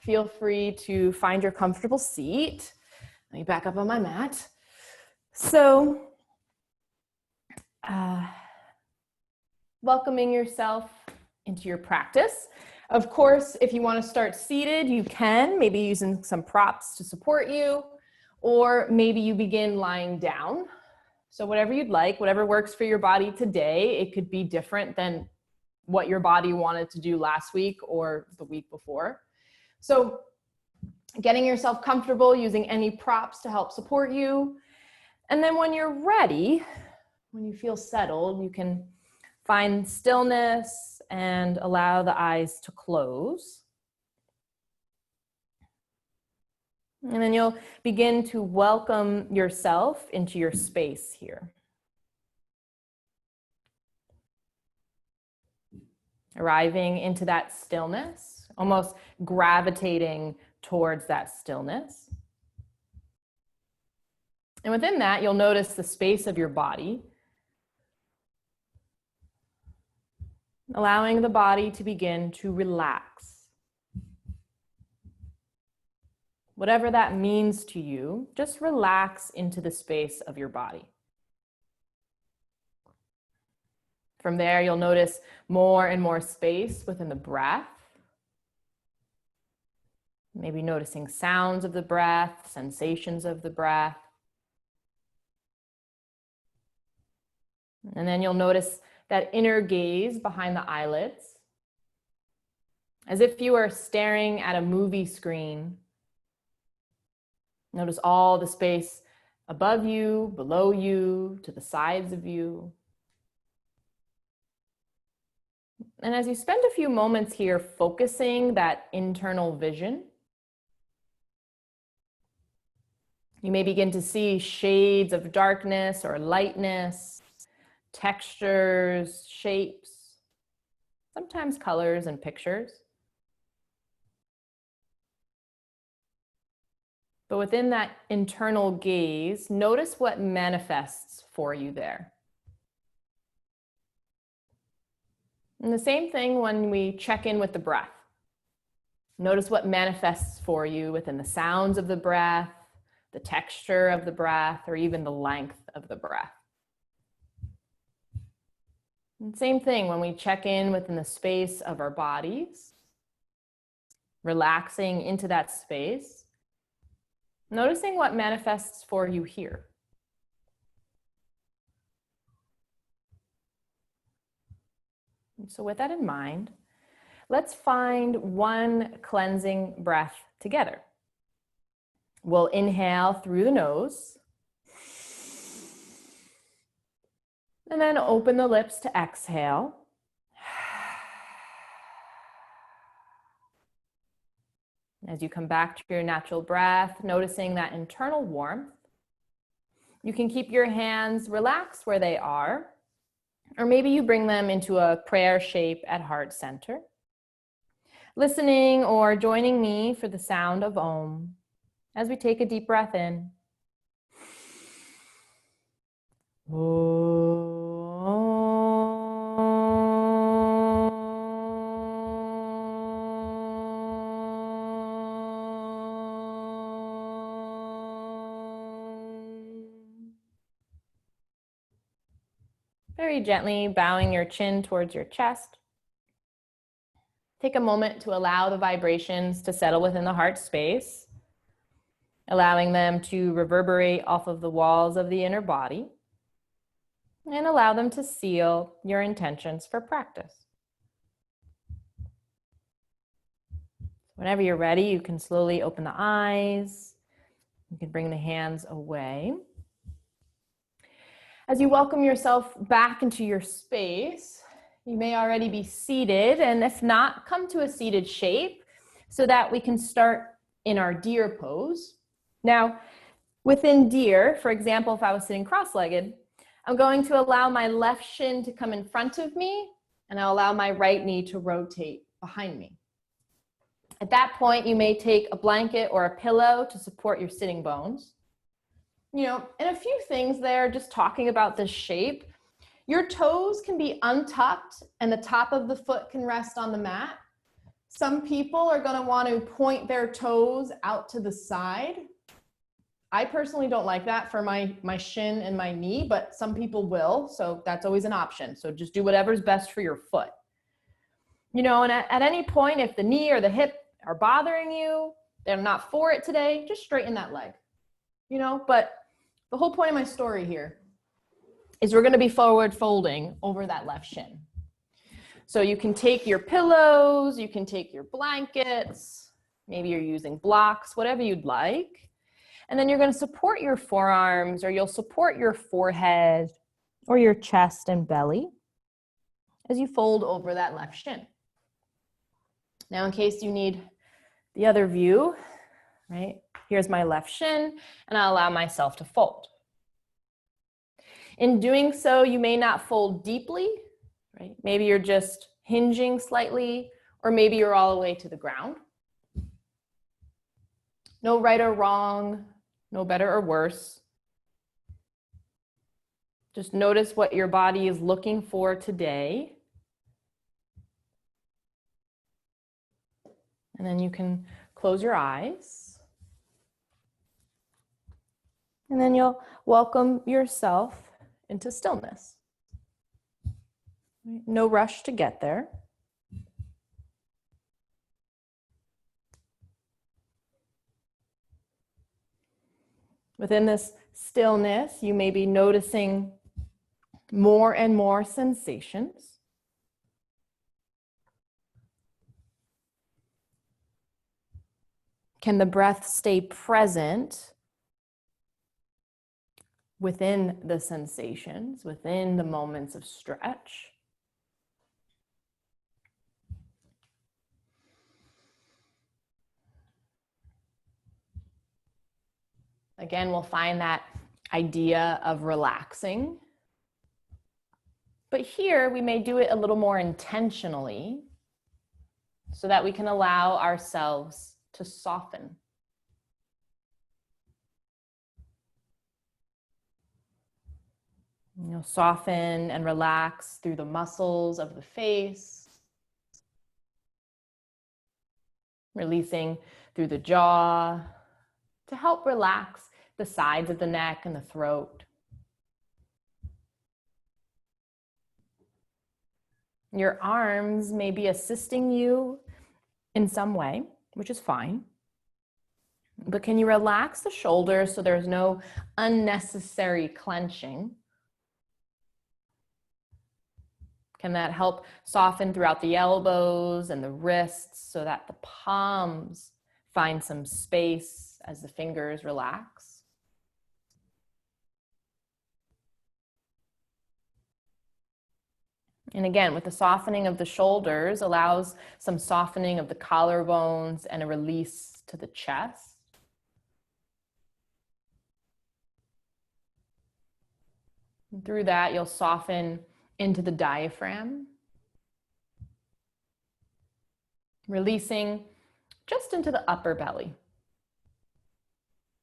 Feel free to find your comfortable seat. Let me back up on my mat. So, welcoming yourself into your practice. Of course, if you want to start seated, you can, maybe using some props to support you, or maybe you begin lying down. So whatever you'd like, whatever works for your body today, it could be different than what your body wanted to do last week or the week before. So getting yourself comfortable, using any props to help support you. And then when you're ready, when you feel settled, you can find stillness and allow the eyes to close. And then you'll begin to welcome yourself into your space here. Arriving into that stillness, almost gravitating towards that stillness. And within that, you'll notice the space of your body, allowing the body to begin to relax. Whatever that means to you, just relax into the space of your body. From there, you'll notice more and more space within the breath. Maybe noticing sounds of the breath, sensations of the breath. And then you'll notice that inner gaze behind the eyelids, as if you are staring at a movie screen. Notice all the space above you, below you, to the sides of you. And as you spend a few moments here focusing that internal vision, you may begin to see shades of darkness or lightness, textures, shapes, sometimes colors and pictures. But within that internal gaze, notice what manifests for you there. And the same thing when we check in with the breath. Notice what manifests for you within the sounds of the breath, the texture of the breath, or even the length of the breath. And same thing when we check in within the space of our bodies, relaxing into that space, noticing what manifests for you here. And so with that in mind, let's find one cleansing breath together. We'll inhale through the nose, and then open the lips to exhale. As you come back to your natural breath, noticing that internal warmth, you can keep your hands relaxed where they are, or maybe you bring them into a prayer shape at heart center. Listening or joining me for the sound of Om as we take a deep breath in. Om. Very gently bowing your chin towards your chest. Take a moment to allow the vibrations to settle within the heart space, allowing them to reverberate off of the walls of the inner body, and allow them to seal your intentions for practice. Whenever you're ready, you can slowly open the eyes. You can bring the hands away. As you welcome yourself back into your space, you may already be seated, and if not, come to a seated shape so that we can start in our deer pose. Now, within deer, for example, if I was sitting cross-legged, I'm going to allow my left shin to come in front of me, and I'll allow my right knee to rotate behind me. At that point, you may take a blanket or a pillow to support your sitting bones. And a few things there, just talking about this shape. Your toes can be untucked and the top of the foot can rest on the mat. Some people are going to want to point their toes out to the side. I personally don't like that for my shin and my knee, but some people will. So that's always an option. So just do whatever's best for your foot. You know, and at any point, if the knee or the hip are bothering you, they're not for it today, just straighten that leg. You know, but the whole point of my story here is we're going to be forward folding over that left shin. So you can take your pillows, you can take your blankets, maybe you're using blocks, whatever you'd like. And then you're going to support your forearms, or you'll support your forehead or your chest and belly as you fold over that left shin. Now, in case you need the other view, right? Here's my left shin, and I'll allow myself to fold. In doing so, you may not fold deeply, right? Maybe you're just hinging slightly, or maybe you're all the way to the ground. No right or wrong, no better or worse. Just notice what your body is looking for today. And then you can close your eyes. And then you'll welcome yourself into stillness. No rush to get there. Within this stillness, you may be noticing more and more sensations. Can the breath stay present within the sensations, within the moments of stretch? Again, we'll find that idea of relaxing. But here we may do it a little more intentionally so that we can allow ourselves to soften. You know, soften and relax through the muscles of the face, releasing through the jaw to help relax the sides of the neck and the throat. Your arms may be assisting you in some way, which is fine. But can you relax the shoulders so there's no unnecessary clenching? Can that help soften throughout the elbows and the wrists so that the palms find some space as the fingers relax? And again, with the softening of the shoulders, allows some softening of the collarbones and a release to the chest. And through that, you'll soften into the diaphragm, releasing just into the upper belly.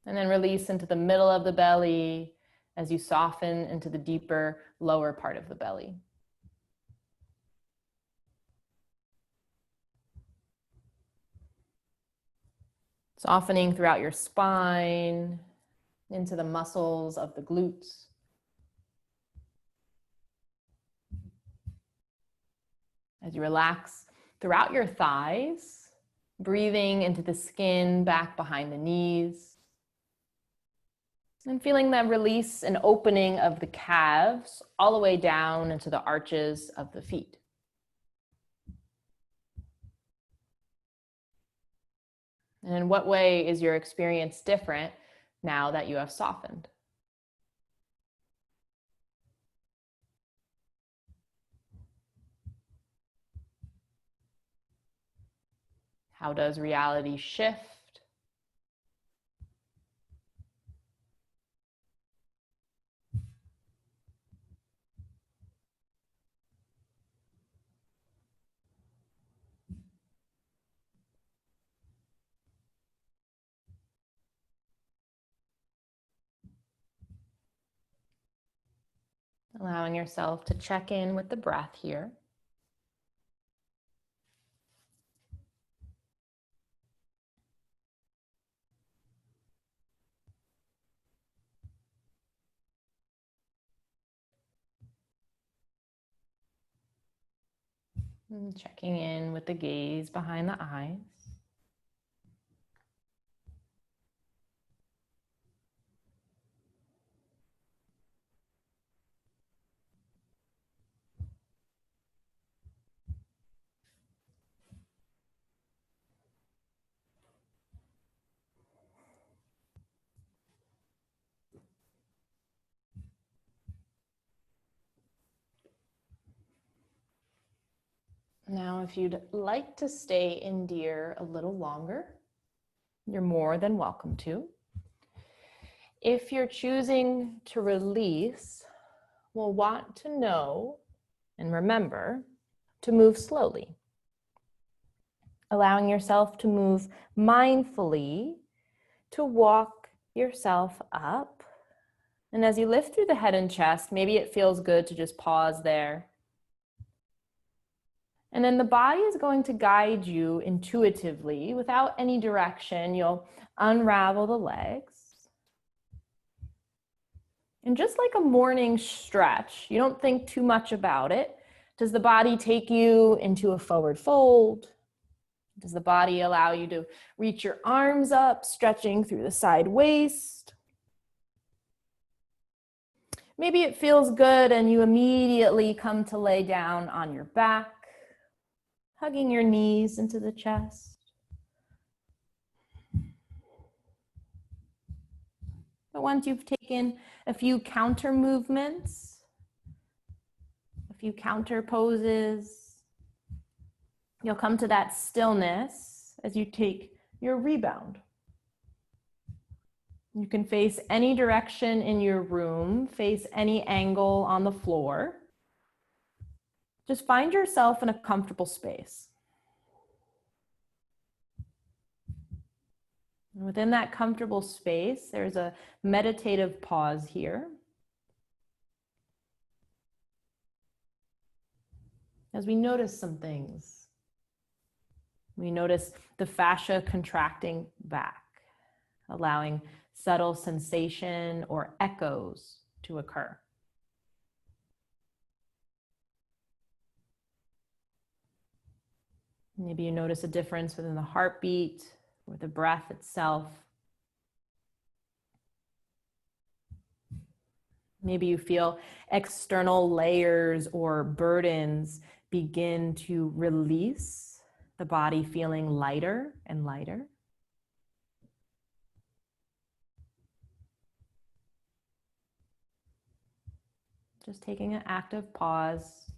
And then release into the middle of the belly as you soften into the deeper lower part of the belly. Softening throughout your spine, into the muscles of the glutes. As you relax throughout your thighs, breathing into the skin back behind the knees. And feeling that release and opening of the calves all the way down into the arches of the feet. And in what way is your experience different now that you have softened? How does reality shift? Allowing yourself to check in with the breath here. And checking in with the gaze behind the eyes. Now, if you'd like to stay in deer a little longer, you're more than welcome to. If you're choosing to release, we'll want to know and remember to move slowly, allowing yourself to move mindfully, to walk yourself up. And as you lift through the head and chest, maybe it feels good to just pause there. And then the body is going to guide you intuitively without any direction. You'll unravel the legs. And just like a morning stretch, you don't think too much about it. Does the body take you into a forward fold? Does the body allow you to reach your arms up, stretching through the side waist? Maybe it feels good and you immediately come to lay down on your back, hugging your knees into the chest. But once you've taken a few counter movements, a few counter poses, you'll come to that stillness as you take your rebound. You can face any direction in your room, face any angle on the floor. Just find yourself in a comfortable space. And within that comfortable space, there's a meditative pause here. As we notice some things, we notice the fascia contracting back, allowing subtle sensation or echoes to occur. Maybe you notice a difference within the heartbeat or the breath itself. Maybe you feel external layers or burdens begin to release, the body feeling lighter and lighter. Just taking an active pause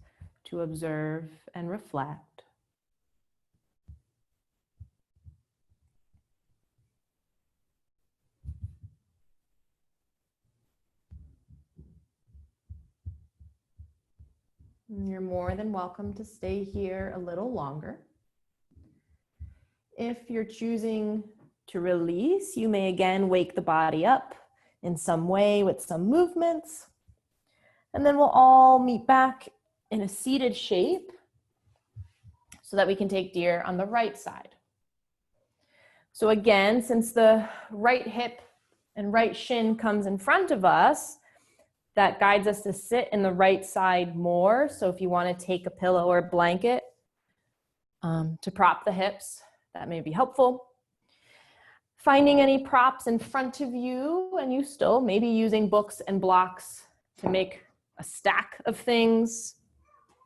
to observe and reflect. And you're more than welcome to stay here a little longer. If you're choosing to release, you may again wake the body up in some way with some movements. And then we'll all meet back in a seated shape so that we can take deer on the right side. So again, since the right hip and right shin comes in front of us, that guides us to sit in the right side more. So if you want to take a pillow or a blanket to prop the hips, that may be helpful. Finding any props in front of you, and you still maybe using books and blocks to make a stack of things,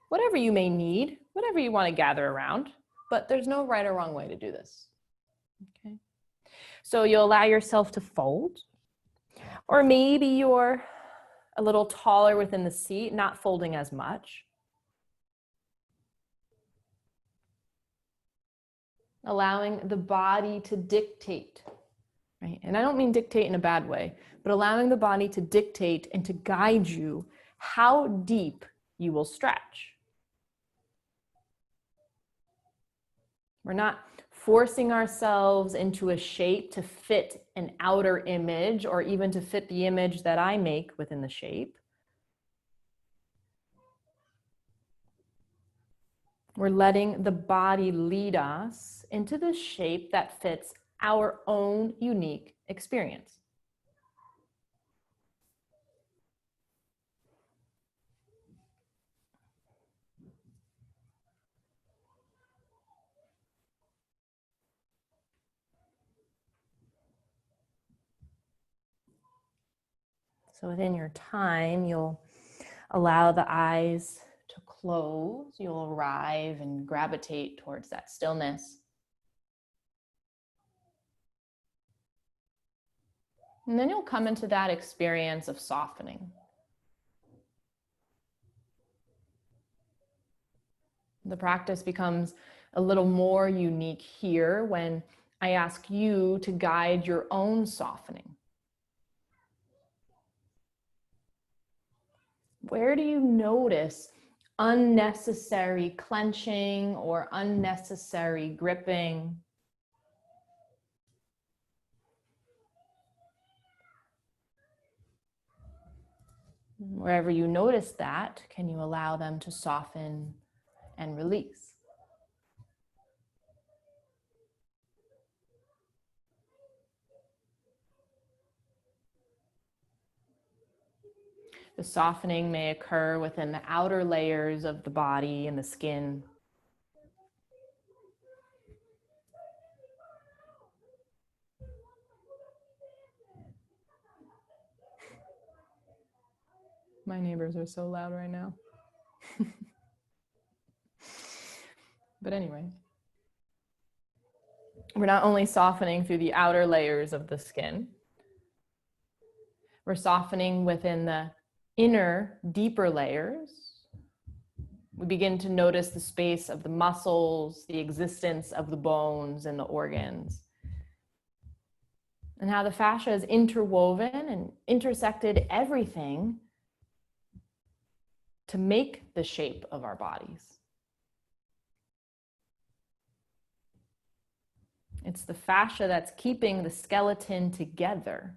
whatever you may need, whatever you want to gather around, but there's no right or wrong way to do this. Okay. So you'll allow yourself to fold, or maybe you're a little taller within the seat, not folding as much. Allowing the body to dictate, right? And I don't mean dictate in a bad way, but allowing the body to dictate and to guide you how deep you will stretch. We're not forcing ourselves into a shape to fit an outer image or even to fit the image that I make within the shape. We're letting the body lead us into the shape that fits our own unique experience. So within your time, you'll allow the eyes to close. You'll arrive and gravitate towards that stillness. And then you'll come into that experience of softening. The practice becomes a little more unique here when I ask you to guide your own softening. Where do you notice unnecessary clenching or unnecessary gripping? Wherever you notice that, can you allow them to soften and release? The softening may occur within the outer layers of the body and the skin. My neighbors are so loud right now. But anyway, we're not only softening through the outer layers of the skin, we're softening within the inner, deeper layers. We begin to notice the space of the muscles, the existence of the bones and the organs, and how the fascia is interwoven and intersected everything to make the shape of our bodies. It's the fascia that's keeping the skeleton together,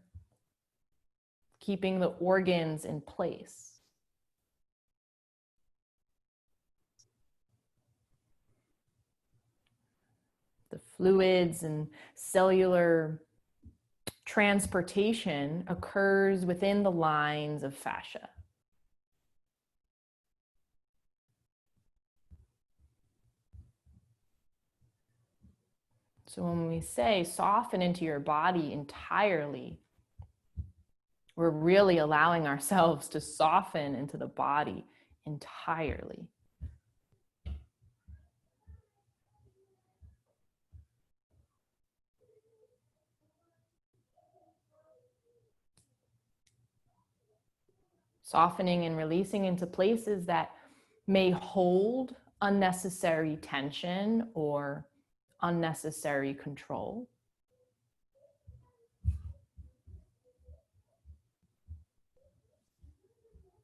keeping the organs in place. The fluids and cellular transportation occurs within the lines of fascia. So when we say soften into your body entirely, we're really allowing ourselves to soften into the body entirely. Softening and releasing into places that may hold unnecessary tension or unnecessary control.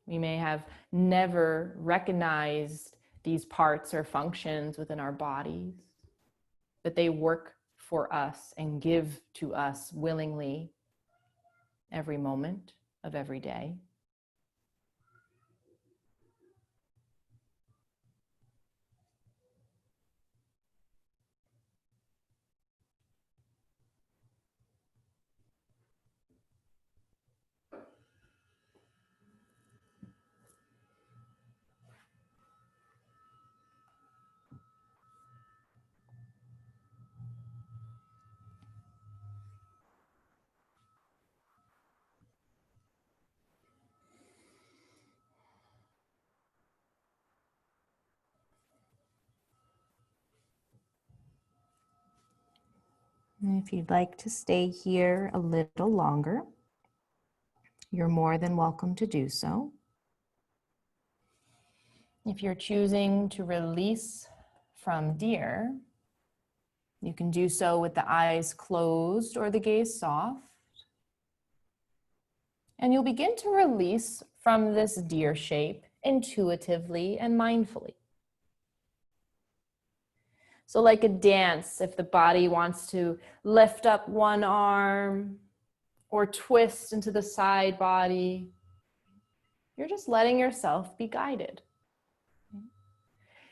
We may have never recognized these parts or functions within our bodies, but they work for us and give to us willingly every moment of every day. And if you'd like to stay here a little longer, you're more than welcome to do so. If you're choosing to release from deer, you can do so with the eyes closed or the gaze soft. And you'll begin to release from this deer shape intuitively and mindfully. So like a dance, if the body wants to lift up one arm or twist into the side body, you're just letting yourself be guided.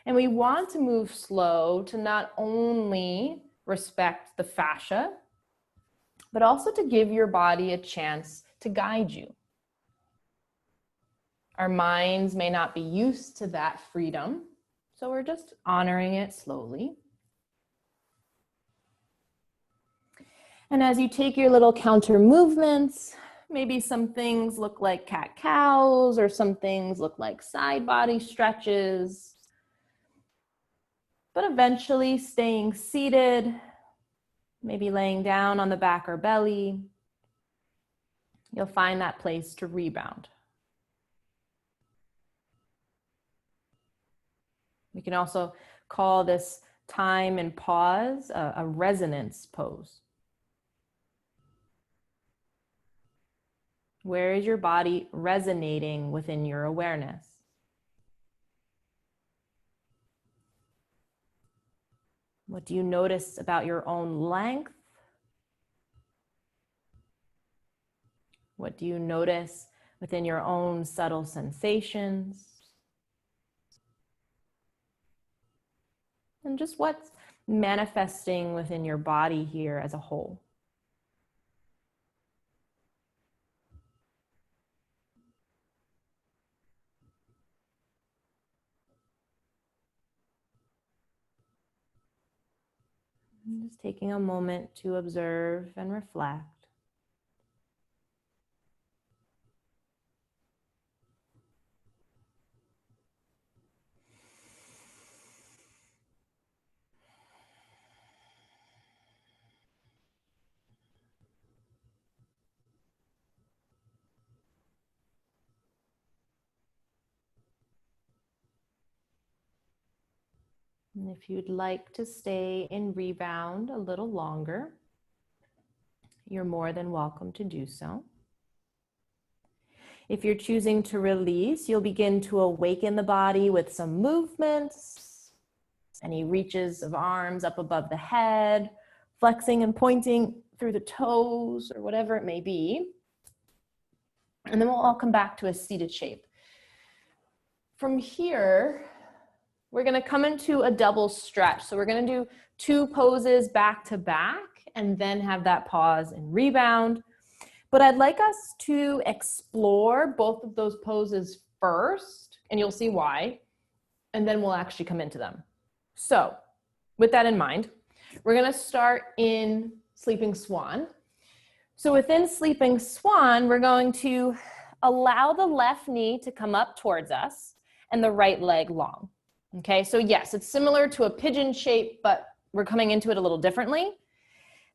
And we want to move slow to not only respect the fascia, but also to give your body a chance to guide you. Our minds may not be used to that freedom, so we're just honoring it slowly. And as you take your little counter movements, Maybe some things look like cat-cows, or some things look like side body stretches. But eventually staying seated, maybe laying down on the back or belly, you'll find that place to rebound. We can also call this time and pause a resonance pose. Where is your body resonating within your awareness? What do you notice about your own length? What do you notice within your own subtle sensations? And just what's manifesting within your body here as a whole? And just taking a moment to observe and reflect. And if you'd like to stay in rebound a little longer, you're more than welcome to do so. If you're choosing to release, you'll begin to awaken the body with some movements, any reaches of arms up above the head, flexing and pointing through the toes, or whatever it may be. And then we'll all come back to a seated shape. From here, we're going to come into a double stretch. So we're going to do 2 poses back to back and then have that pause and rebound. But I'd like us to explore both of those poses first, and you'll see why, and then we'll actually come into them. So with that in mind, we're going to start in Sleeping Swan. So within Sleeping Swan, we're going to allow the left knee to come up towards us and the right leg long. Okay, so yes, it's similar to a pigeon shape, but we're coming into it a little differently.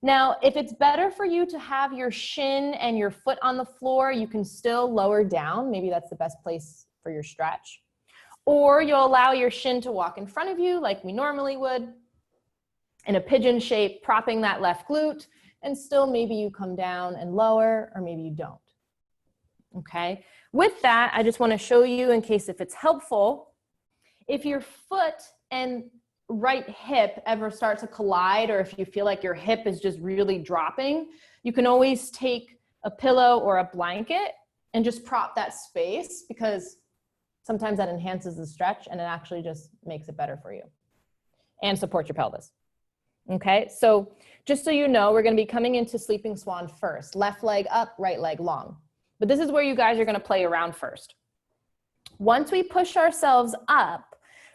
Now, if it's better for you to have your shin and your foot on the floor, you can still lower down. Maybe that's the best place for your stretch. Or you'll allow your shin to walk in front of you like we normally would in a pigeon shape, propping that left glute, and still maybe you come down and lower, or maybe you don't. Okay, with that, I just want to show you, in case if it's helpful, if your foot and right hip ever start to collide, or if you feel like your hip is just really dropping, you can always take a pillow or a blanket and just prop that space, because sometimes that enhances the stretch and it actually just makes it better for you and supports your pelvis. Okay, so just so you know, we're going to be coming into Sleeping Swan first. Left leg up, right leg long. But this is where you guys are going to play around first. Once we push ourselves up,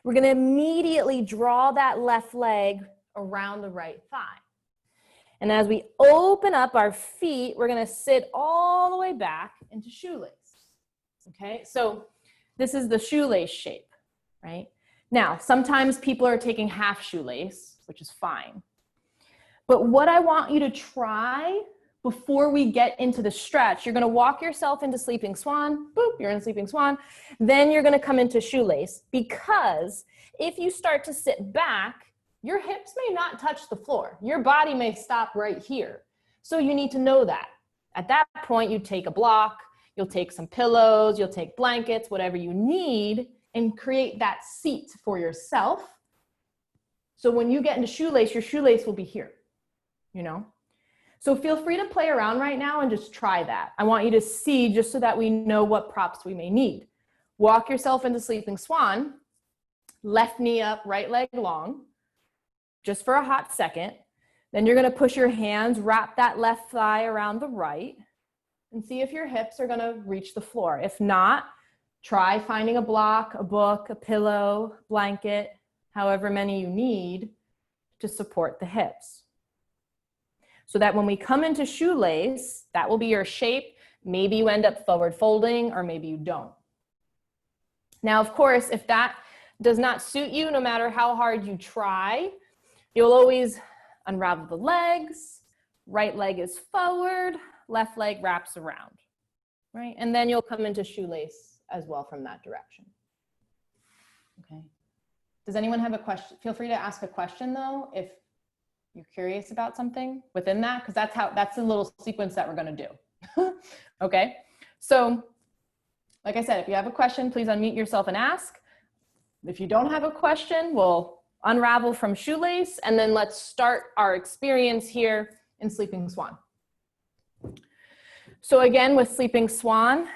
we're going to immediately draw that left leg around the right thigh. And as we open up our feet, we're going to sit all the way back into shoelace. Okay, so this is the shoelace shape, right? Now, sometimes people are taking half shoelace, which is fine. But what I want you to try before we get into the stretch, you're going to walk yourself into Sleeping Swan. Boop, you're in Sleeping Swan. Then you're going to come into shoelace, because if you start to sit back, your hips may not touch the floor. Your body may stop right here. So you need to know that. At that point, you take a block, you'll take some pillows, you'll take blankets, whatever you need, and create that seat for yourself. So when you get into shoelace, your shoelace will be here, you know? So feel free to play around right now and just try that. I want you to see, just so that we know what props we may need. Walk yourself into Sleeping Swan, left knee up, right leg long, just for a hot second. Then you're going to push your hands, wrap that left thigh around the right, and see if your hips are going to reach the floor. If not, try finding a block, a book, a pillow, blanket, however many you need to support the hips. So that when we come into shoelace, that will be your shape. Maybe you end up forward folding, or maybe you don't. Now, of course, if that does not suit you, no matter how hard you try, you'll always unravel the legs. Right leg is forward, left leg wraps around, right? And then you'll come into shoelace as well from that direction. Okay. Does anyone have a question? Feel free to ask a question though, if you're curious about something within that, because that's the little sequence that we're going to do. Okay. So like I said, if you have a question, please unmute yourself and ask. If you don't have a question, we'll unravel from shoelace, and then let's start our experience here in Sleeping Swan. So again, with Sleeping Swan,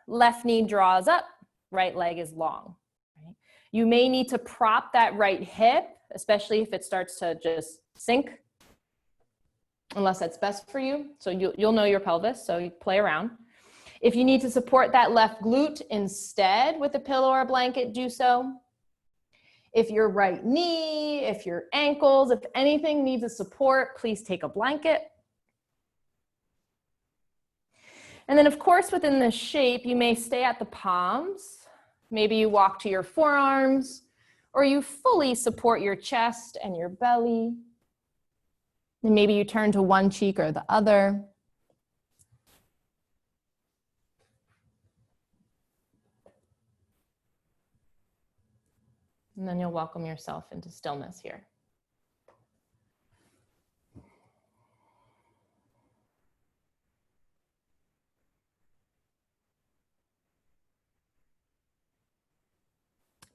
left knee draws up, right leg is long. Right? You may need to prop that right hip, especially if it starts to just sink, unless that's best for you. So you'll know your pelvis, so you play around. If you need to support that left glute instead with a pillow or a blanket, do so. If your right knee, if your ankles, if anything needs a support, please take a blanket. And then of course, within this shape, you may stay at the palms. Maybe you walk to your forearms, or you fully support your chest and your belly. And maybe you turn to one cheek or the other. And then you'll welcome yourself into stillness here.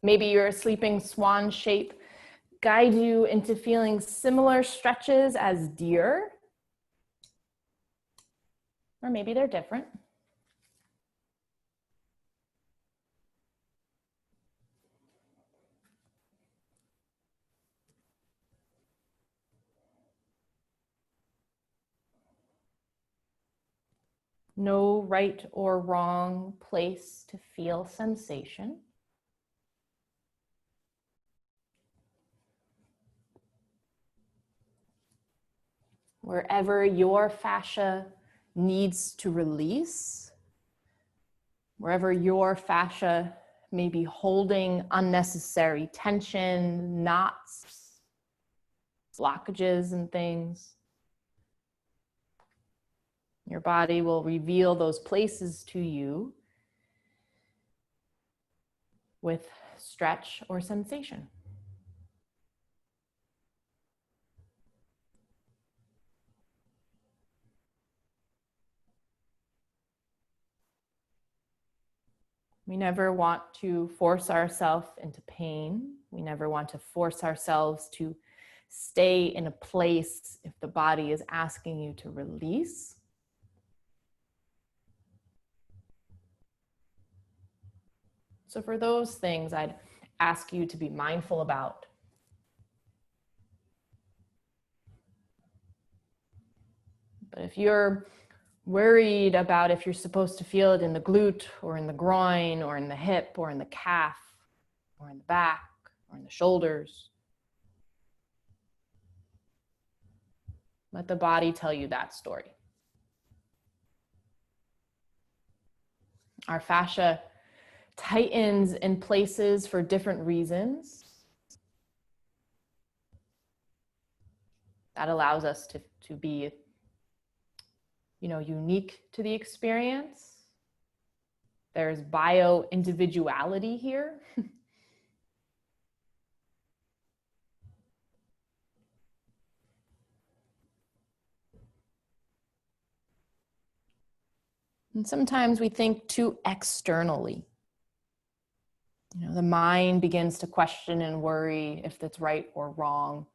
Maybe your Sleeping Swan shape guide you into feeling similar stretches as deer. Or maybe they're different. No right or wrong place to feel sensation. Wherever your fascia needs to release, wherever your fascia may be holding unnecessary tension, knots, blockages, and things, your body will reveal those places to you with stretch or sensation. We never want to force ourselves into pain. We never want to force ourselves to stay in a place if the body is asking you to release. So for those things, I'd ask you to be mindful about. But if you're worried about if you're supposed to feel it in the glute or in the groin or in the hip or in the calf or in the back or in the shoulders, let the body tell you that story. Our fascia tightens in places for different reasons. That allows us to be, unique to the experience. There's bio-individuality here. And sometimes we think too externally. The mind begins to question and worry if that's right or wrong.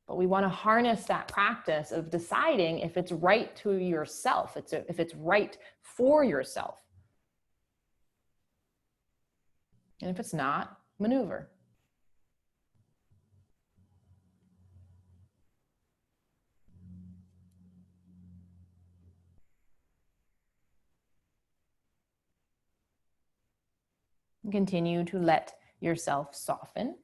But we want to harness that practice of deciding if it's right to yourself, if it's right for yourself. And if it's not, maneuver. And continue to let yourself soften.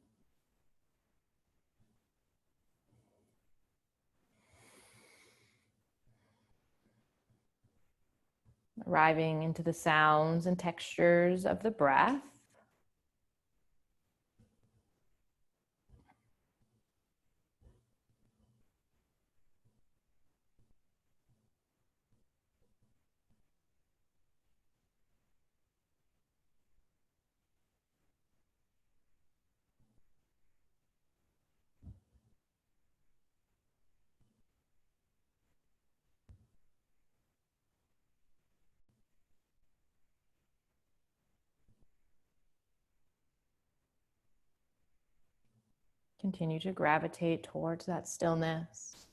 arriving into the sounds and textures of the breath. Continue to gravitate towards that stillness.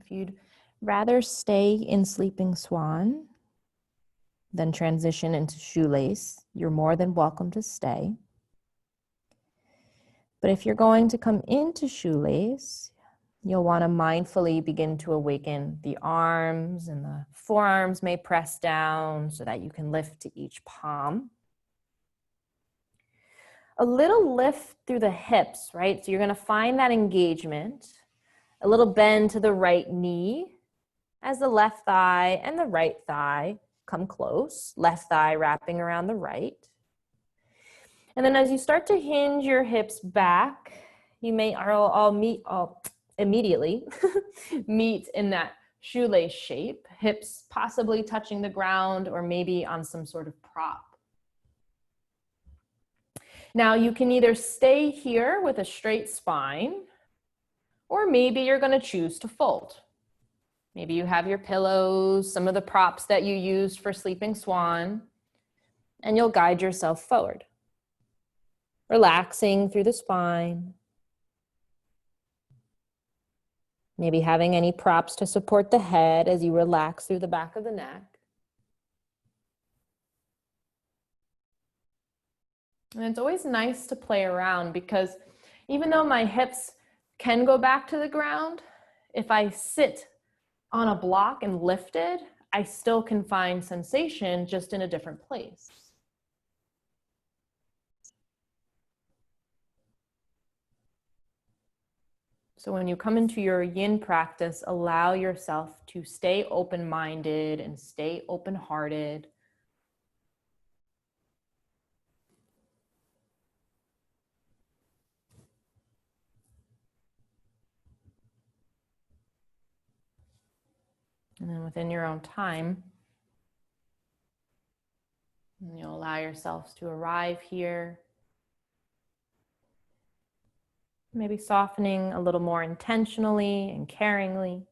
If you'd rather stay in sleeping swan than transition into shoelace, you're more than welcome to stay. But if you're going to come into shoelace, you'll want to mindfully begin to awaken the arms, and the forearms may press down so that you can lift to each palm. A little lift through the hips, right? So you're going to find that engagement. A little bend to the right knee as the left thigh and the right thigh come close. Left thigh wrapping around the right. And then as you start to hinge your hips back, you may all immediately meet in that shoelace shape, hips possibly touching the ground or maybe on some sort of prop. Now you can either stay here with a straight spine, or maybe you're going to choose to fold. Maybe you have your pillows, some of the props that you used for sleeping swan, and you'll guide yourself forward, relaxing through the spine. Maybe having any props to support the head as you relax through the back of the neck. And it's always nice to play around, because even though my hips can go back to the ground, if I sit on a block and lifted, I still can find sensation just in a different place. So when you come into your yin practice, allow yourself to stay open-minded and stay open-hearted. And then within your own time, you'll allow yourselves to arrive here. Maybe softening a little more intentionally and caringly.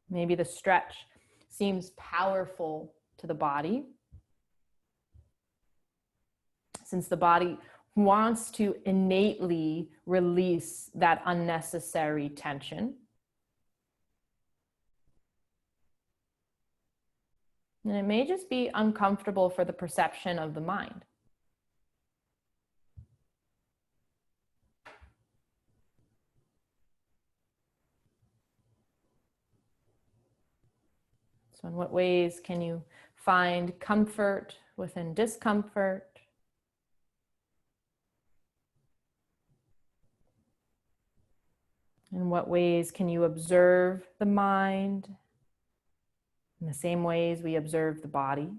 Maybe the stretch seems powerful to the body, since the body wants to innately release that unnecessary tension. And it may just be uncomfortable for the perception of the mind. So in what ways can you find comfort within discomfort? In what ways can you observe the mind in the same ways we observe the body?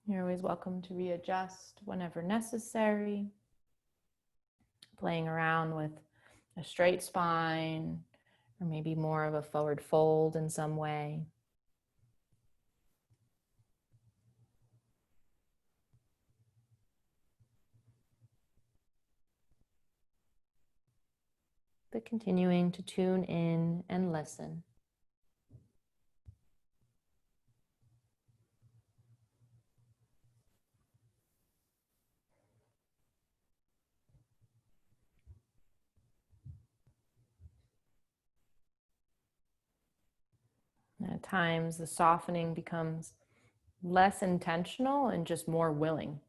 You're always welcome to readjust whenever necessary. Playing around with a straight spine, or maybe more of a forward fold in some way. But continuing to tune in and listen. And at times, the softening becomes less intentional and just more willing.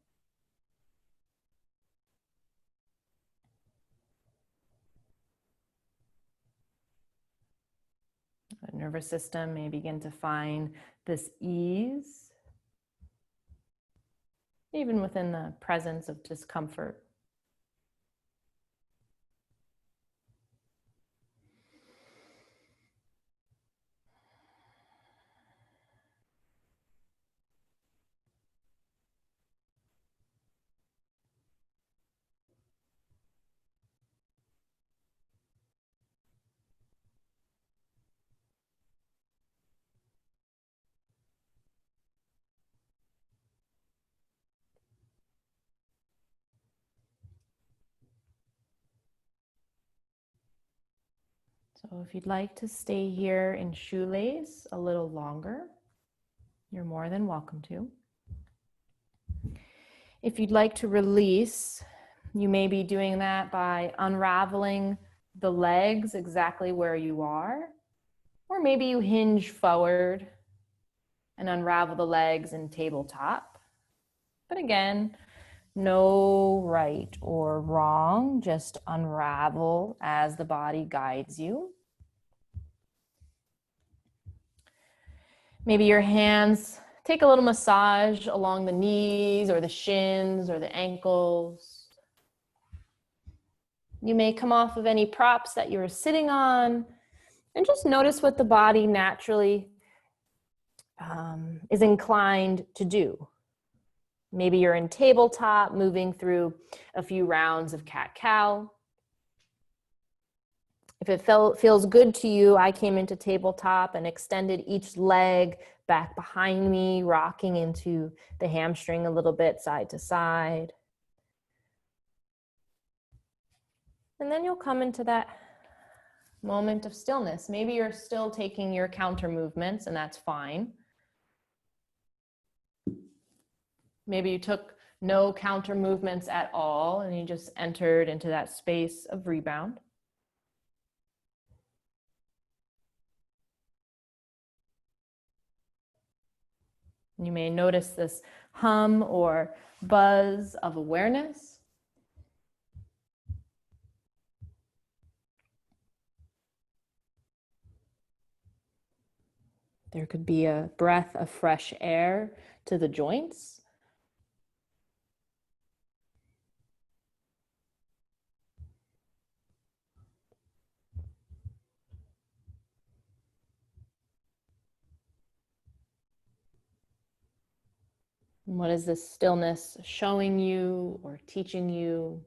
The nervous system may begin to find this ease, even within the presence of discomfort. So if you'd like to stay here in shoelace a little longer, you're more than welcome to. If you'd like to release, you may be doing that by unraveling the legs exactly where you are, or maybe you hinge forward and unravel the legs in tabletop. But again, no right or wrong, just unravel as the body guides you. Maybe your hands take a little massage along the knees or the shins or the ankles. You may come off of any props that you're sitting on and just notice what the body naturally is inclined to do. Maybe you're in tabletop, moving through a few rounds of cat-cow. If it feels good to you, I came into tabletop and extended each leg back behind me, rocking into the hamstring a little bit, side to side. And then you'll come into that moment of stillness. Maybe you're still taking your counter movements, and that's fine. Maybe you took no counter movements at all, and you just entered into that space of rebound. You may notice this hum or buzz of awareness. There could be a breath of fresh air to the joints. And what is this stillness showing you or teaching you?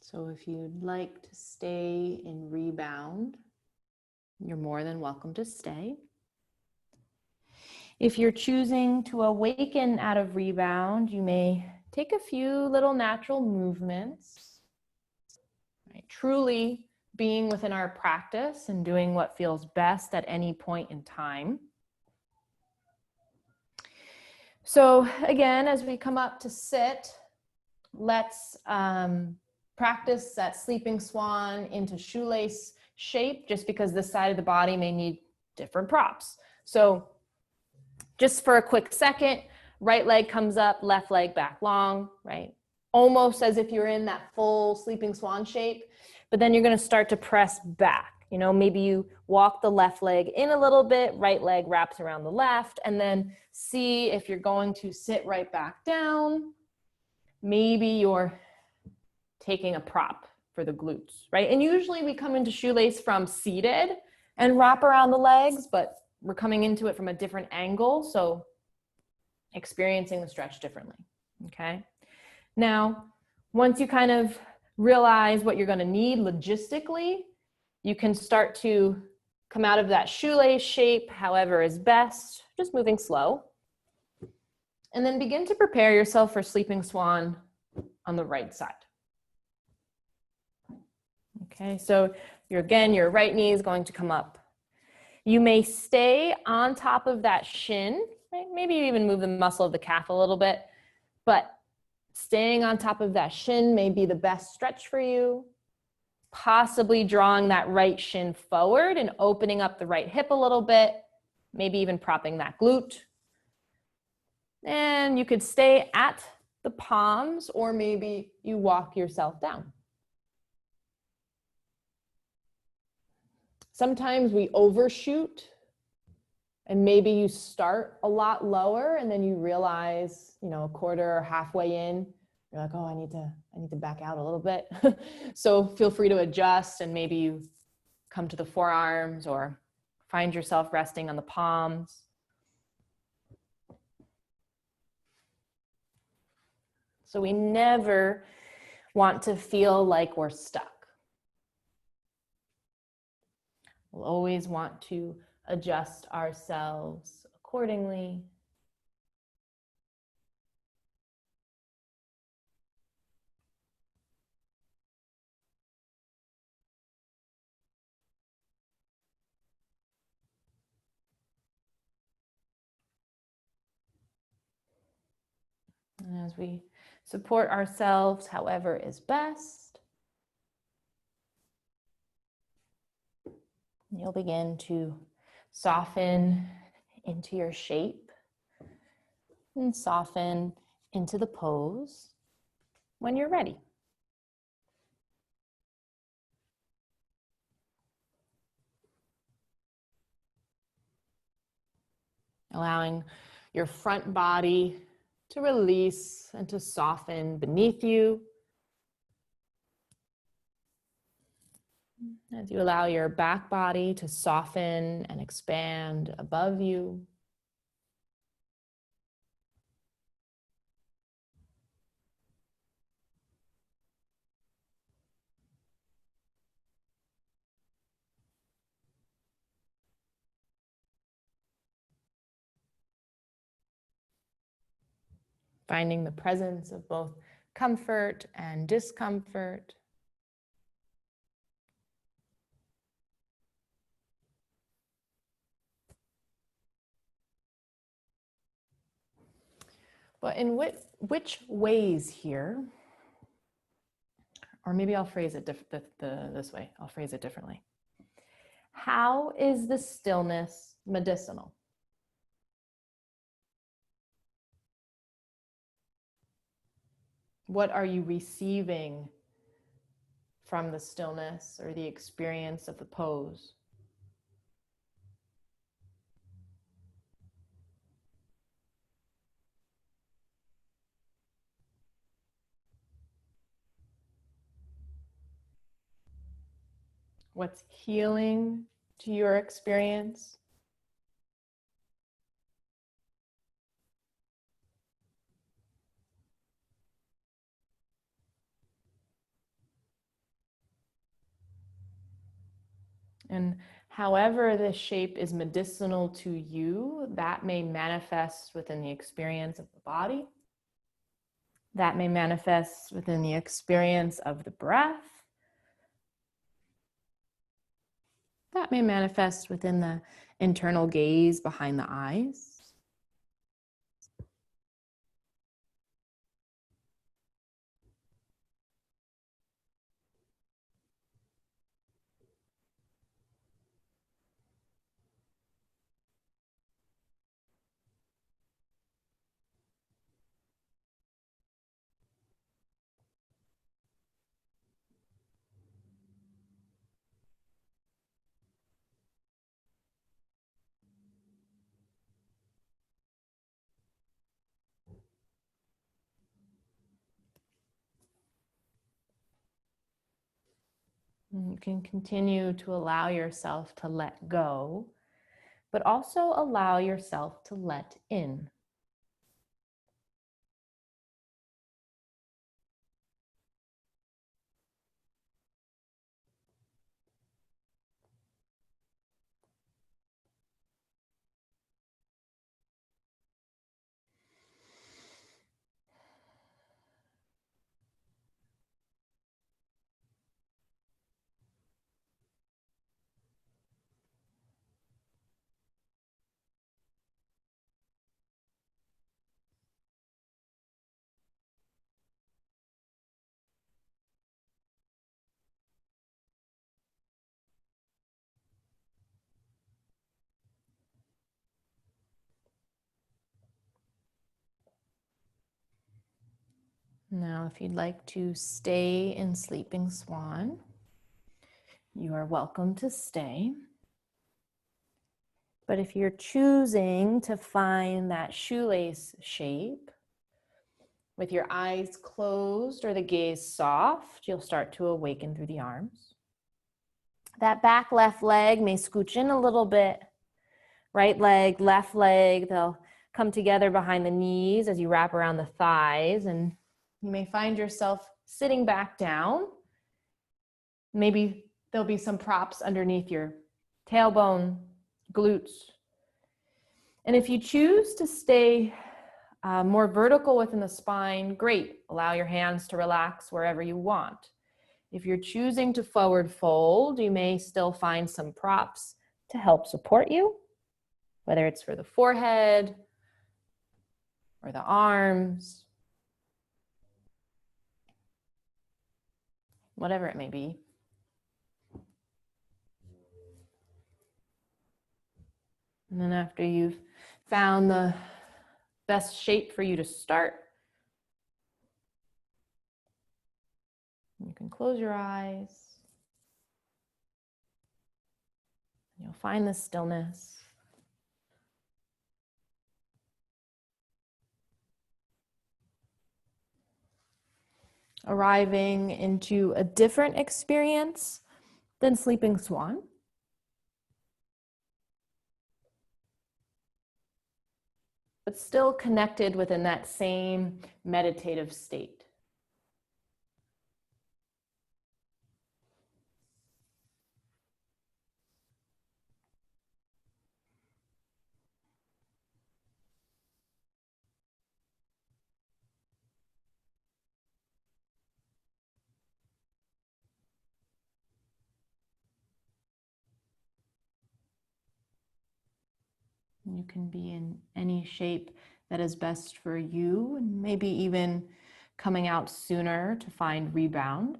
So if you'd like to stay in rebound, you're more than welcome to stay. If you're choosing to awaken out of rebound, you may take a few little natural movements, right? Truly being within our practice and doing what feels best at any point in time. So again, as we come up to sit, let's practice that sleeping swan into shoelace shape, just because this side of the body may need different props. So just for a quick second, right leg comes up, left leg back long, right? Almost as if you're in that full sleeping swan shape, but then you're gonna start to press back. You know, maybe you walk the left leg in a little bit, right leg wraps around the left, and then see if you're going to sit right back down. Maybe you're taking a prop for the glutes, right? And usually we come into shoelace from seated and wrap around the legs, but we're coming into it from a different angle, so experiencing the stretch differently, okay? Now, once you kind of realize what you're gonna need logistically, you can start to come out of that shoelace shape, however is best, just moving slow. And then begin to prepare yourself for sleeping swan on the right side. Okay, so your right knee is going to come up. You may stay on top of that shin, right? Maybe you even move the muscle of the calf a little bit, but staying on top of that shin may be the best stretch for you. Possibly drawing that right shin forward and opening up the right hip a little bit, maybe even propping that glute. And you could stay at the palms, or maybe you walk yourself down. Sometimes we overshoot, and maybe you start a lot lower and then you realize, you know, a quarter or halfway in, you're like, oh, I need to back out a little bit. So feel free to adjust, and maybe you come to the forearms or find yourself resting on the palms. So we never want to feel like we're stuck. We'll always want to adjust ourselves accordingly. And as we support ourselves, however is best, you'll begin to soften into your shape and soften into the pose when you're ready. Allowing your front body to release and to soften beneath you. As you allow your back body to soften and expand above you. Finding the presence of both comfort and discomfort. But in which ways here, or maybe I'll phrase it this way, I'll phrase it differently. How is the stillness medicinal? What are you receiving from the stillness or the experience of the pose? What's healing to your experience? And however this shape is medicinal to you, that may manifest within the experience of the body. That may manifest within the experience of the breath. That may manifest within the internal gaze behind the eyes. And you can continue to allow yourself to let go, but also allow yourself to let in. Now, if you'd like to stay in Sleeping Swan, you are welcome to stay. But if you're choosing to find that shoelace shape, with your eyes closed or the gaze soft, you'll start to awaken through the arms. That back left leg may scooch in a little bit. Right leg, left leg, they'll come together behind the knees as you wrap around the thighs, and you may find yourself sitting back down. Maybe there'll be some props underneath your tailbone, glutes. And if you choose to stay more vertical within the spine, great. Allow your hands to relax wherever you want. If you're choosing to forward fold, you may still find some props to help support you, whether it's for the forehead or the arms, whatever it may be. And then after you've found the best shape for you to start, you can close your eyes. You'll find the stillness. Arriving into a different experience than Sleeping Swan. But still connected within that same meditative state. You can be in any shape that is best for you, and maybe even coming out sooner to find rebound.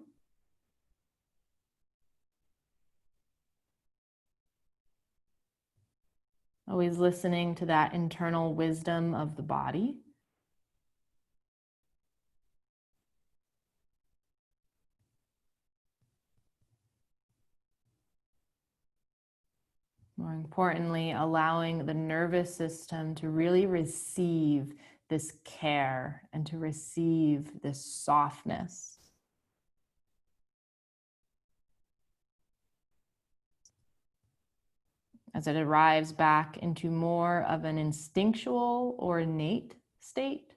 Always listening to that internal wisdom of the body. More importantly, allowing the nervous system to really receive this care and to receive this softness. As it arrives back into more of an instinctual or innate state.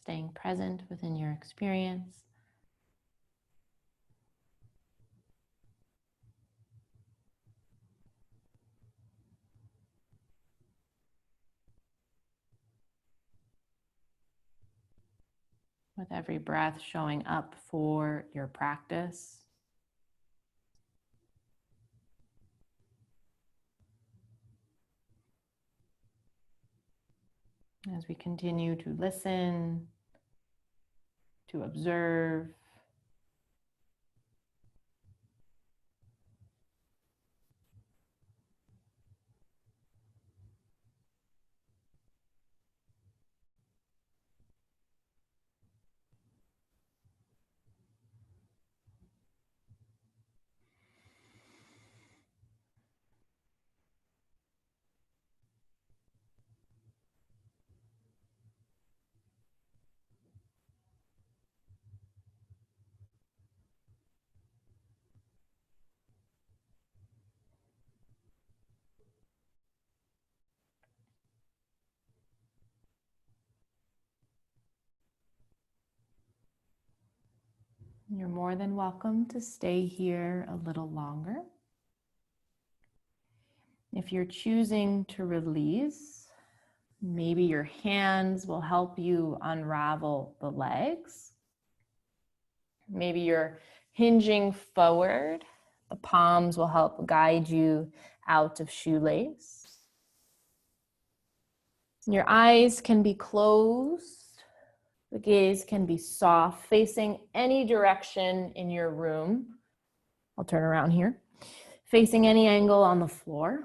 Staying present within your experience. With every breath showing up for your practice. As we continue to listen to observe. You're more than welcome to stay here a little longer. If you're choosing to release, maybe your hands will help you unravel the legs. Maybe you're hinging forward. The palms will help guide you out of shoelace. Your eyes can be closed. The gaze can be soft, facing any direction in your room. I'll turn around here. Facing any angle on the floor.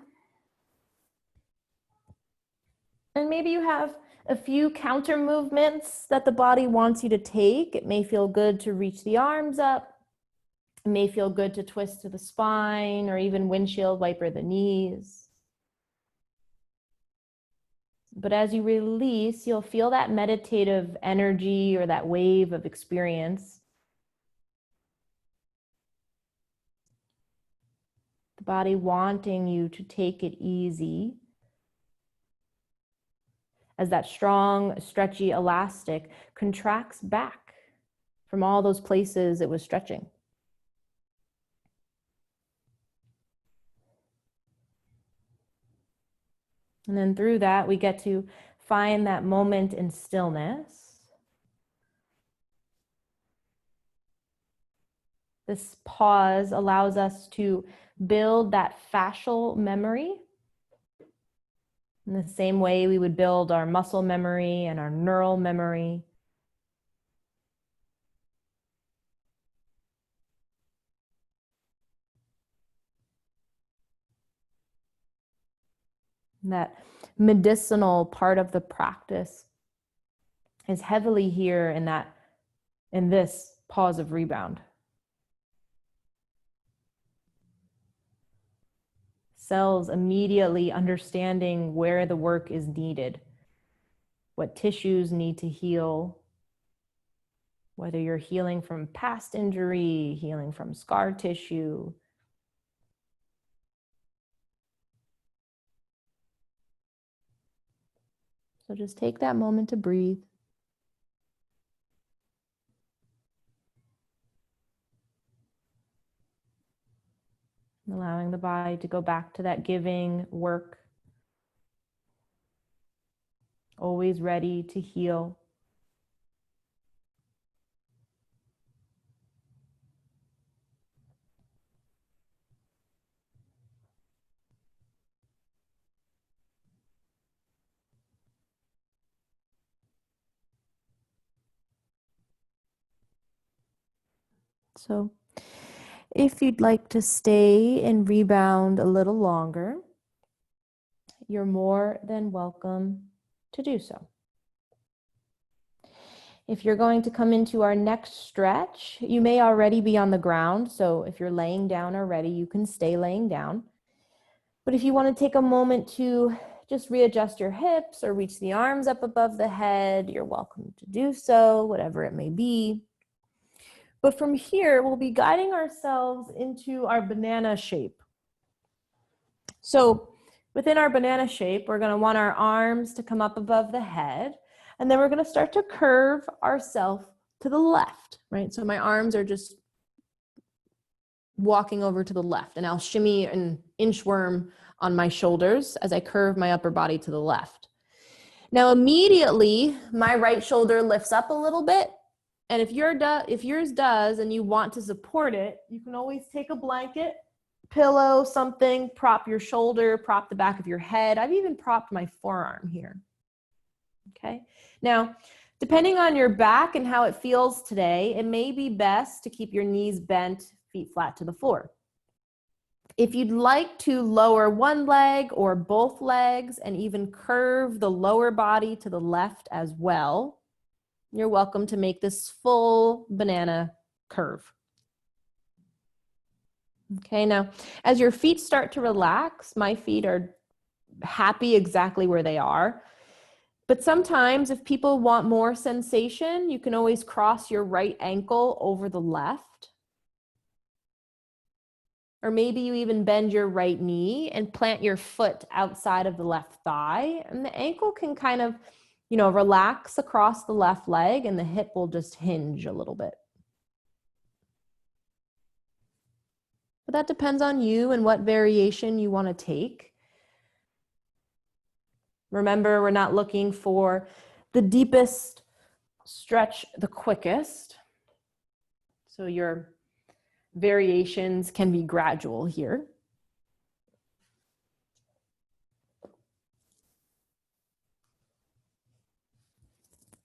And maybe you have a few counter movements that the body wants you to take. It may feel good to reach the arms up. It may feel good to twist to the spine or even windshield wiper the knees. But as you release, you'll feel that meditative energy or that wave of experience. The body wanting you to take it easy as that strong, stretchy elastic contracts back from all those places it was stretching. And then through that, we get to find that moment in stillness. This pause allows us to build that fascial memory in the same way we would build our muscle memory and our neural memory. That medicinal part of the practice is heavily here in this pause of rebound. Cells immediately understanding where the work is needed, what tissues need to heal, whether you're healing from past injury, healing from scar tissue. So just take that moment to breathe. Allowing the body to go back to that giving work. Always ready to heal. So if you'd like to stay and rebound a little longer, you're more than welcome to do so. If you're going to come into our next stretch, you may already be on the ground. So if you're laying down already, you can stay laying down. But if you want to take a moment to just readjust your hips or reach the arms up above the head, you're welcome to do so, whatever it may be. But from here, we'll be guiding ourselves into our banana shape. So within our banana shape, we're going to want our arms to come up above the head. And then we're going to start to curve ourselves to the left, right? So my arms are just walking over to the left, and I'll shimmy an inchworm on my shoulders as I curve my upper body to the left. Now, immediately, my right shoulder lifts up a little bit. And if yours does and you want to support it, you can always take a blanket, pillow, something, prop your shoulder, prop the back of your head. I've even propped my forearm here. Okay. Now, Depending on your back and how it feels today, it may be best to keep your knees bent, feet flat to the floor. If you'd like to lower one leg or both legs and even curve the lower body to the left as well, you're welcome to make this full banana curve. Okay, now as your feet start to relax, my feet are happy exactly where they are. But sometimes if people want more sensation, you can always cross your right ankle over the left. Or maybe you even bend your right knee and plant your foot outside of the left thigh. And the ankle can kind of, relax across the left leg and the hip will just hinge a little bit. But that depends on you and what variation you want to take. Remember, we're not looking for the deepest stretch the quickest. So your variations can be gradual here.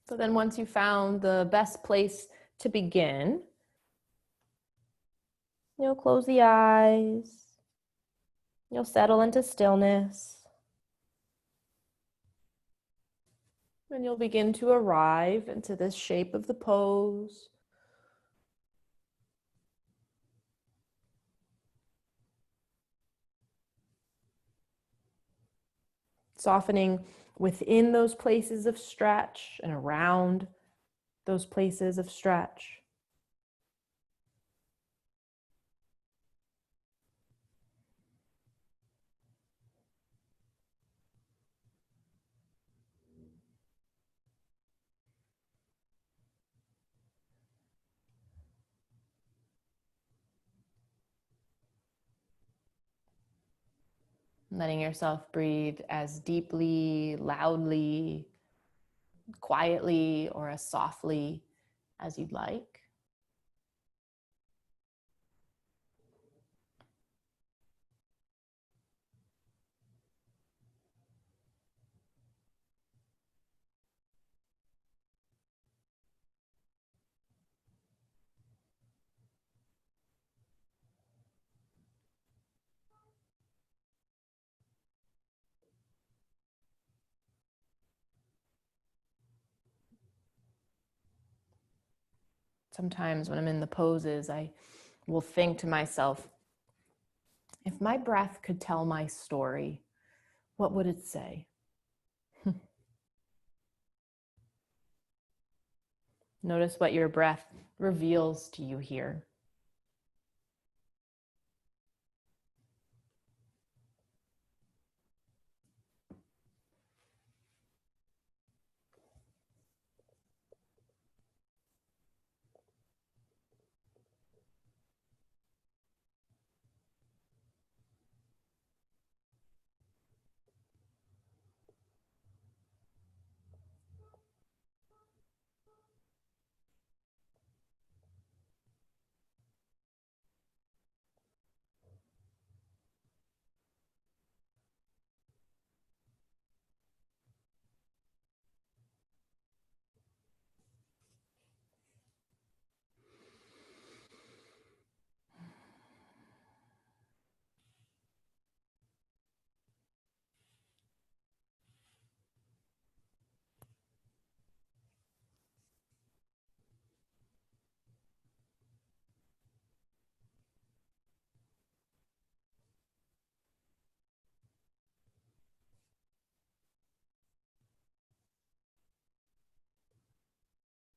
So then once you found the best place to begin, you'll close the eyes. You'll settle into stillness. And you'll begin to arrive into this shape of the pose. Softening within those places of stretch and around those places of stretch. Letting yourself breathe as deeply, loudly, quietly, or as softly as you'd like. Sometimes when I'm in the poses, I will think to myself, if my breath could tell my story, what would it say? Notice what your breath reveals to you here.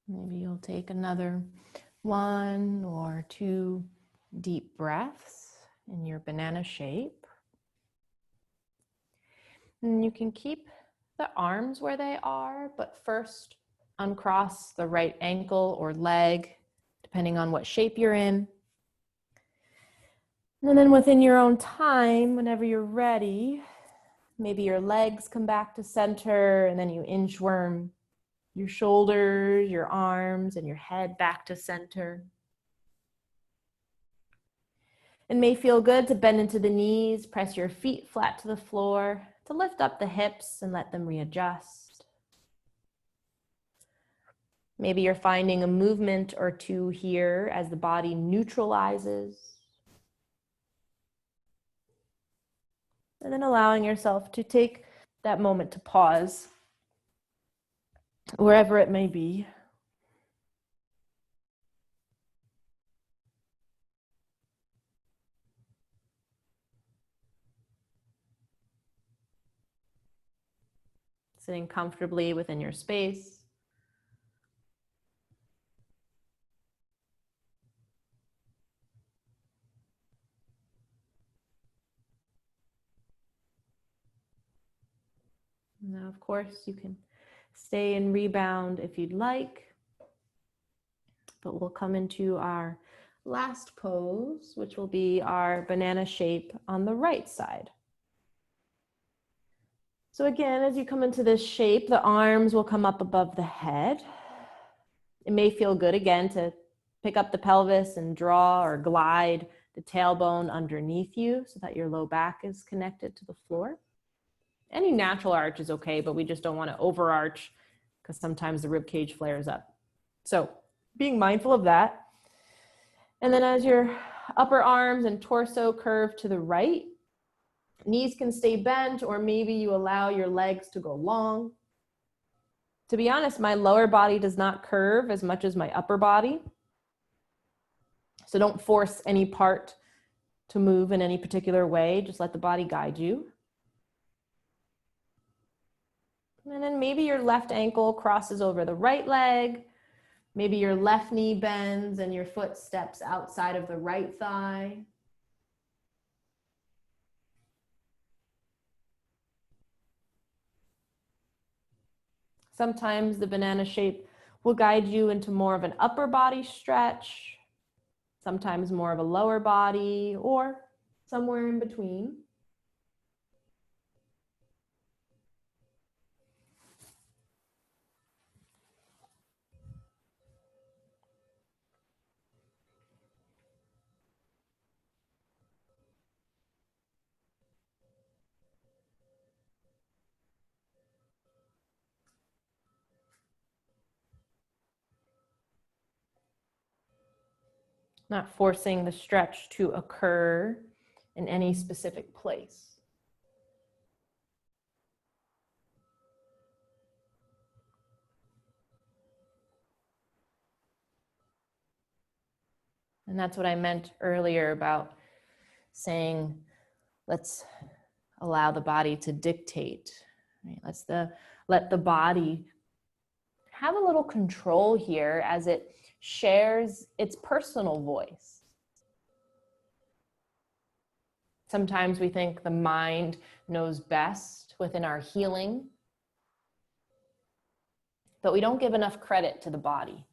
Maybe you'll take another 1 or 2 deep breaths in your banana shape. And you can keep the arms where they are, but first uncross the right ankle or leg, depending on what shape you're in. And then within your own time, whenever you're ready, maybe your legs come back to center and then you inchworm your shoulders, your arms, and your head back to center. It may feel good to bend into the knees, press your feet flat to the floor, to lift up the hips and let them readjust. Maybe you're finding a movement or two here as the body neutralizes. And then allowing yourself to take that moment to pause, wherever it may be. Sitting comfortably within your space. Now, of course, you can stay in rebound if you'd like, but we'll come into our last pose, which will be our banana shape on the right side. So again, as you come into this shape, the arms will come up above the head. It may feel good again to pick up the pelvis and draw or glide the tailbone underneath you so that your low back is connected to the floor. Any natural arch is okay, but we just don't want to overarch because sometimes the rib cage flares up. So being mindful of that. And then as your upper arms and torso curve to the right, knees can stay bent, or maybe you allow your legs to go long. To be honest, my lower body does not curve as much as my upper body. So don't force any part to move in any particular way. Just let the body guide you. And then maybe your left ankle crosses over the right leg. Maybe your left knee bends and your foot steps outside of the right thigh. Sometimes the banana shape will guide you into more of an upper body stretch, sometimes more of a lower body, or somewhere in between. Not forcing the stretch to occur in any specific place. And that's what I meant earlier about saying, let's allow the body to dictate. Right? Let the body have a little control here as it shares its personal voice. Sometimes we think the mind knows best within our healing, but we don't give enough credit to the body.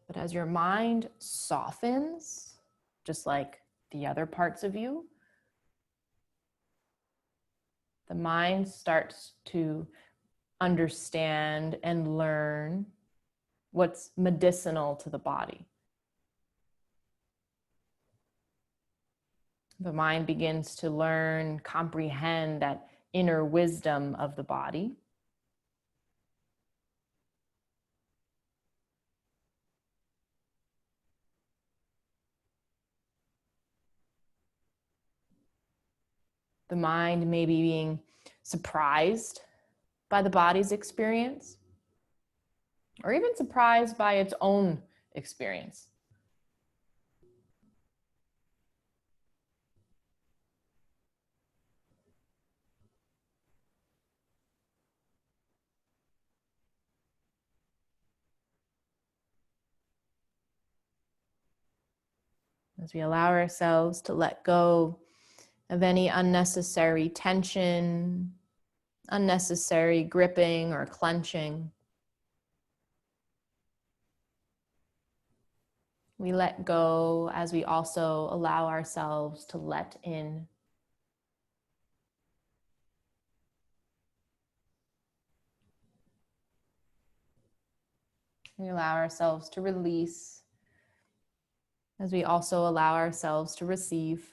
But as your mind softens, just like the other parts of you, the mind starts to understand and learn what's medicinal to the body. The mind begins to learn, comprehend that inner wisdom of the body. The mind may be being surprised by the body's experience, or even surprised by its own experience. As we allow ourselves to let go of any unnecessary tension, unnecessary gripping or clenching, we let go as we also allow ourselves to let in. We allow ourselves to release as we also allow ourselves to receive.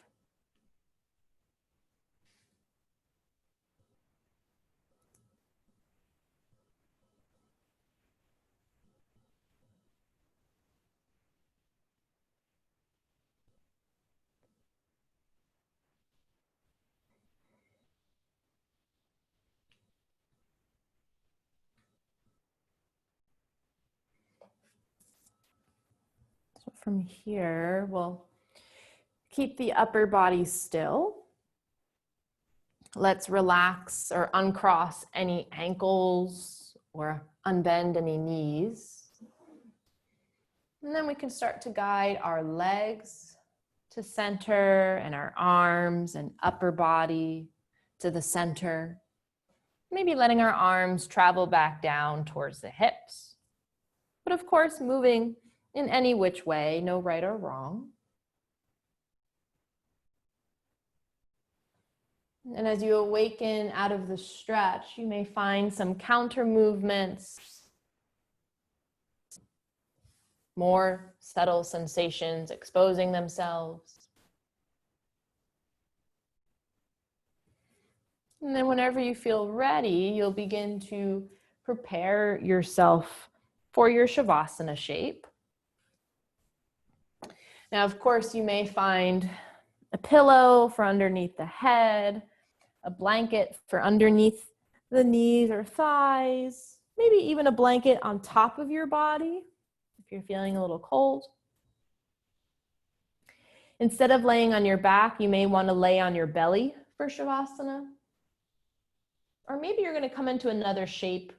So from here, we'll keep the upper body still. Let's relax or uncross any ankles or unbend any knees. And then we can start to guide our legs to center and our arms and upper body to the center. Maybe letting our arms travel back down towards the hips. But of course, moving in any which way, no right or wrong. And as you awaken out of the stretch, you may find some counter movements, more subtle sensations exposing themselves. And then whenever you feel ready, you'll begin to prepare yourself for your Shavasana shape. Now, of course, you may find a pillow for underneath the head, a blanket for underneath the knees or thighs, maybe even a blanket on top of your body if you're feeling a little cold. Instead of laying on your back, you may want to lay on your belly for Shavasana. Or maybe you're going to come into another shape.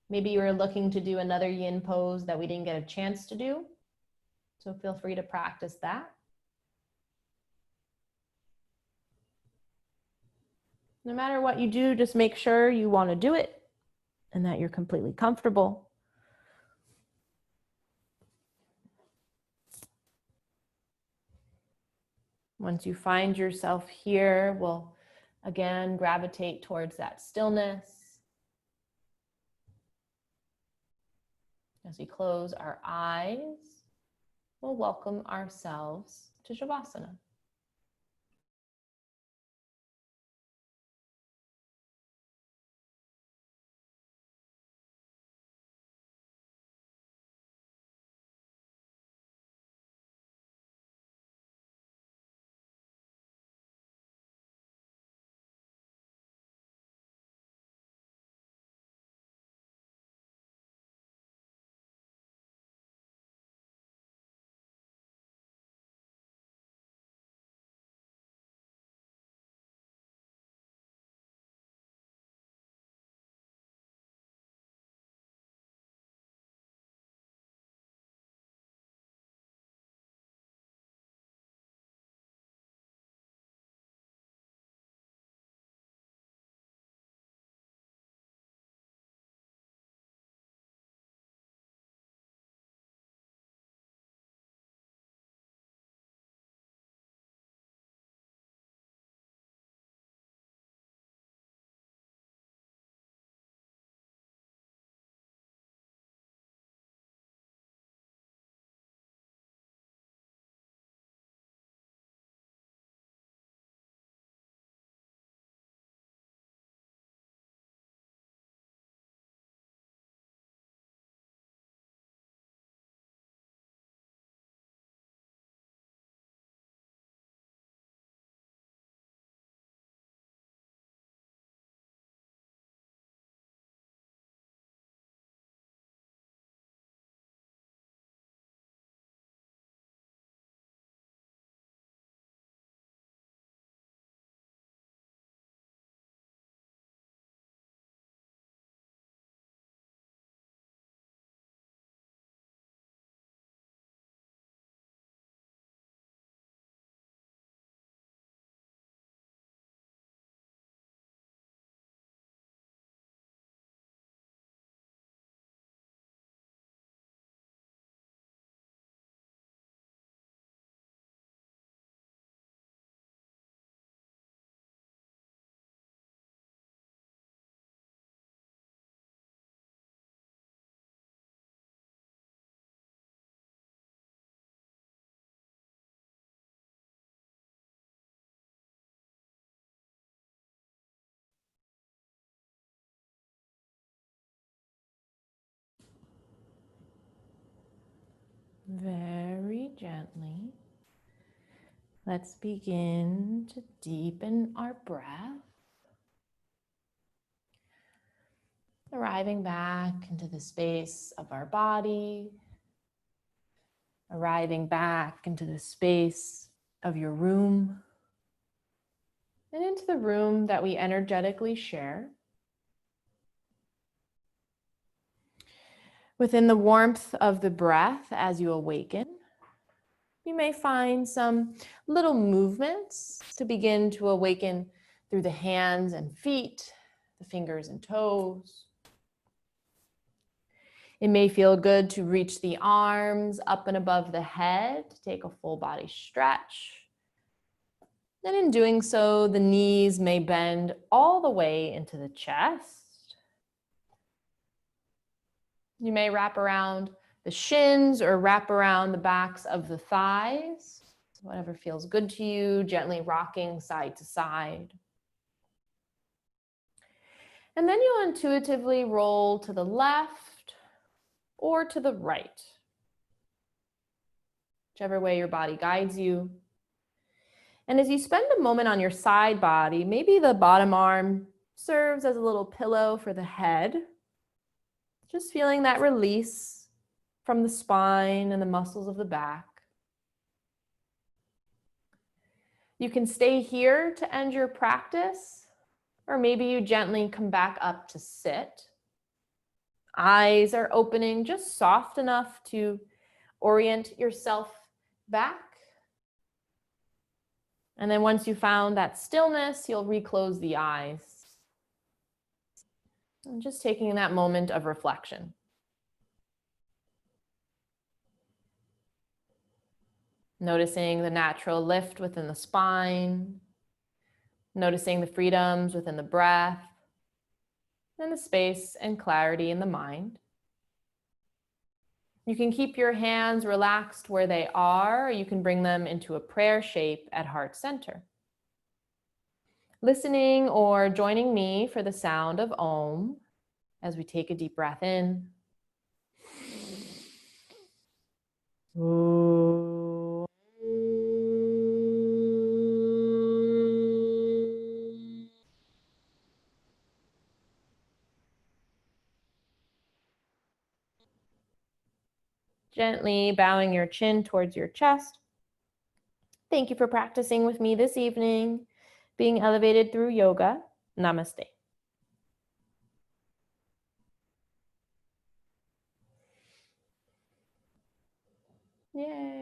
Maybe you're looking to do another yin pose that we didn't get a chance to do. So feel free to practice that. No matter what you do, just make sure you want to do it and that you're completely comfortable. Once you find yourself here, we'll again gravitate towards that stillness. As we close our eyes, we'll welcome ourselves to Shavasana. Very gently, let's begin to deepen our breath, arriving back into the space of our body, arriving back into the space of your room, and into the room that we energetically share. Within the warmth of the breath as you awaken, you may find some little movements to begin to awaken through the hands and feet, the fingers and toes. It may feel good to reach the arms up and above the head, to take a full body stretch. And in doing so, the knees may bend all the way into the chest. You may wrap around the shins or wrap around the backs of the thighs, whatever feels good to you, gently rocking side to side. And then you'll intuitively roll to the left or to the right, whichever way your body guides you. And as you spend a moment on your side body, maybe the bottom arm serves as a little pillow for the head, just feeling that release from the spine and the muscles of the back. You can stay here to end your practice, or maybe you gently come back up to sit. Eyes are opening just soft enough to orient yourself back. And then once you found that stillness, you'll reclose the eyes. And just taking that moment of reflection. Noticing the natural lift within the spine, noticing the freedoms within the breath, and the space and clarity in the mind. You can keep your hands relaxed where they are, or you can bring them into a prayer shape at heart center. Listening or joining me for the sound of Om as we take a deep breath in. Om. Gently bowing your chin towards your chest. Thank you for practicing with me this evening, being elevated through yoga. Namaste. Yay.